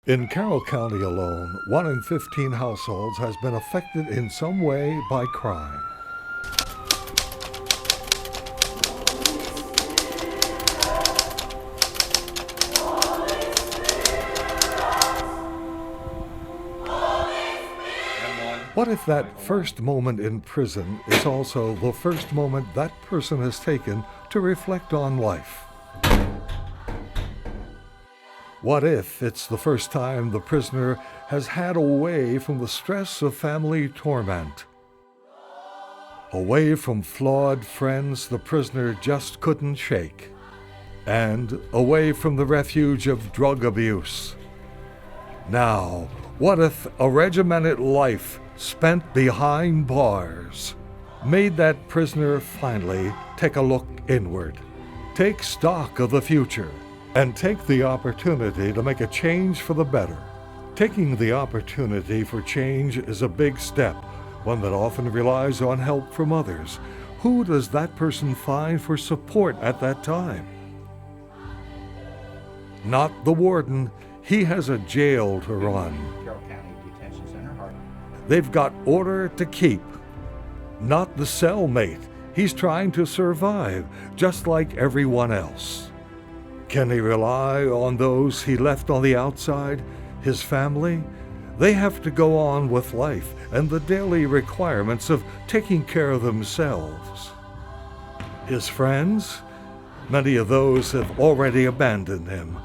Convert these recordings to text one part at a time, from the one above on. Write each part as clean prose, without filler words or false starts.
In Carroll County alone, 1 in 15 households has been affected in some way by crime. What if that first moment in prison is also the first moment that person has taken to reflect on life? What if it's the first time the prisoner has had away from the stress of family torment? Away from flawed friends the prisoner just couldn't shake, and away from the refuge of drug abuse. Now, what if a regimented life spent behind bars made that prisoner finally take a look inward, take stock of the future, and take the opportunity to make a change for the better? Taking the opportunity for change is a big step, one that often relies on help from others. Who does that person find for support at that time? Not the warden. He has a jail to run. Carroll County Detention Center. They've got order to keep. Not the cellmate. He's trying to survive, just like everyone else. Can he rely on those he left on the outside, his family? They have to go on with life and the daily requirements of taking care of themselves. His friends? Many of those have already abandoned him.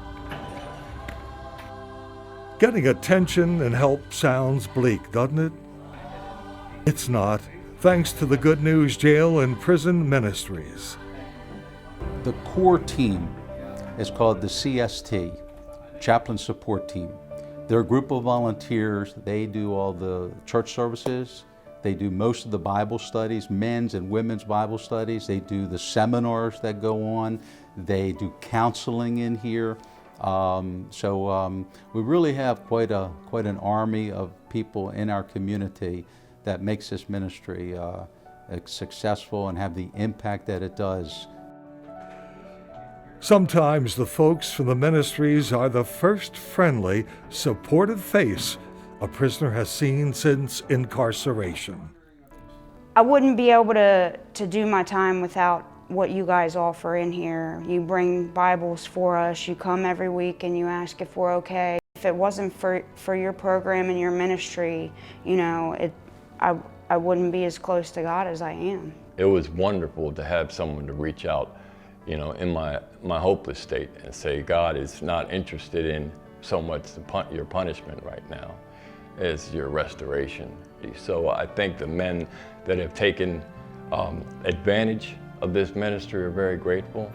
Getting attention and help sounds bleak, doesn't it? It's not, thanks to the Good News Jail and Prison Ministries. The core team is called the CST, Chaplain Support Team. They're a group of volunteers. They do all the church services. They do most of the Bible studies, men's and women's Bible studies. They do the seminars that go on. They do counseling in here. We really have quite an army of people in our community that makes this ministry successful and have the impact that it does. Sometimes the folks from the ministries are the first friendly, supportive face a prisoner has seen since incarceration. I wouldn't be able to do my time without what you guys offer in here. You bring Bibles for us, you come every week and you ask if we're okay. If it wasn't for your program and your ministry, I wouldn't be as close to God as I am. It was wonderful to have someone to reach out, in my hopeless state and say, God is not interested in so much your punishment right now as your restoration. So I think the men that have taken advantage of this ministry are very grateful.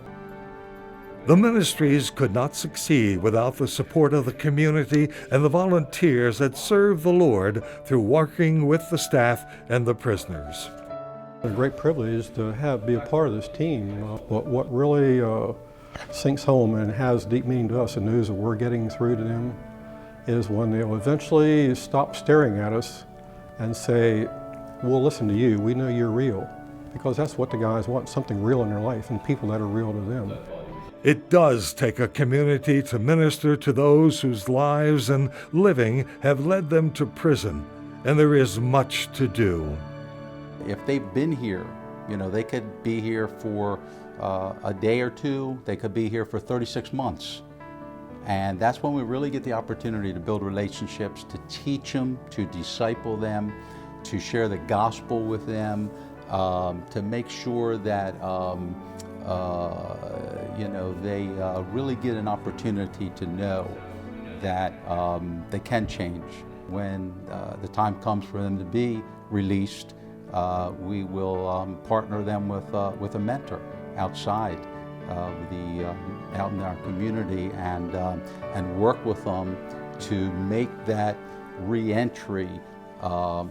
The ministries could not succeed without the support of the community and the volunteers that serve the Lord through working with the staff and the prisoners. A great privilege to be a part of this team. What really sinks home and has deep meaning to us, the news that we're getting through to them, is when they'll eventually stop staring at us and say, we'll listen to you, we know you're real. Because that's what the guys want, something real in their life and people that are real to them. It does take a community to minister to those whose lives and living have led them to prison, and there is much to do. If they've been here, they could be here for a day or two, they could be here for 36 months. And that's when we really get the opportunity to build relationships, to teach them, to disciple them, to share the gospel with them, to make sure that they really get an opportunity to know that they can change. When the time comes for them to be released, we will partner them with a mentor outside out in our community and work with them to make that re-entry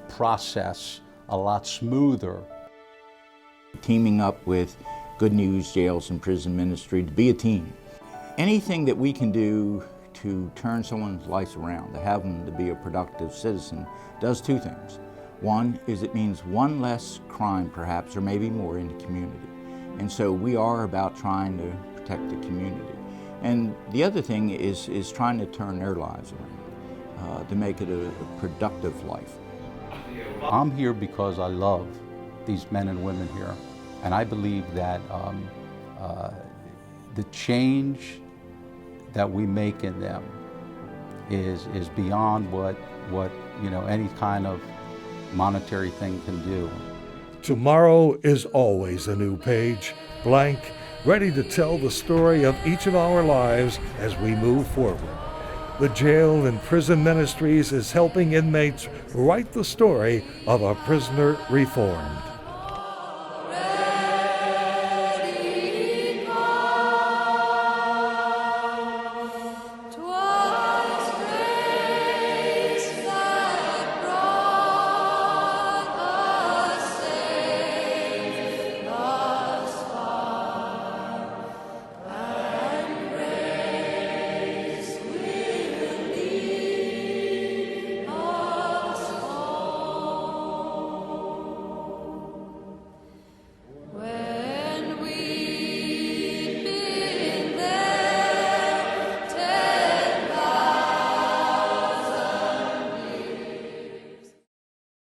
process a lot smoother. Teaming up with Good News Jails and Prison Ministry to be a team. Anything that we can do to turn someone's life around, to have them to be a productive citizen, does two things. One is it means one less crime perhaps, or maybe more, in the community. And so we are about trying to protect the community. And the other thing is trying to turn their lives around, to make it a productive life. I'm here because I love these men and women here, and I believe that the change that we make in them is beyond what any kind of monetary thing can do. Tomorrow is always a new page, blank, ready to tell the story of each of our lives as we move forward. The Jail and Prison Ministries is helping inmates write the story of a prisoner reformed.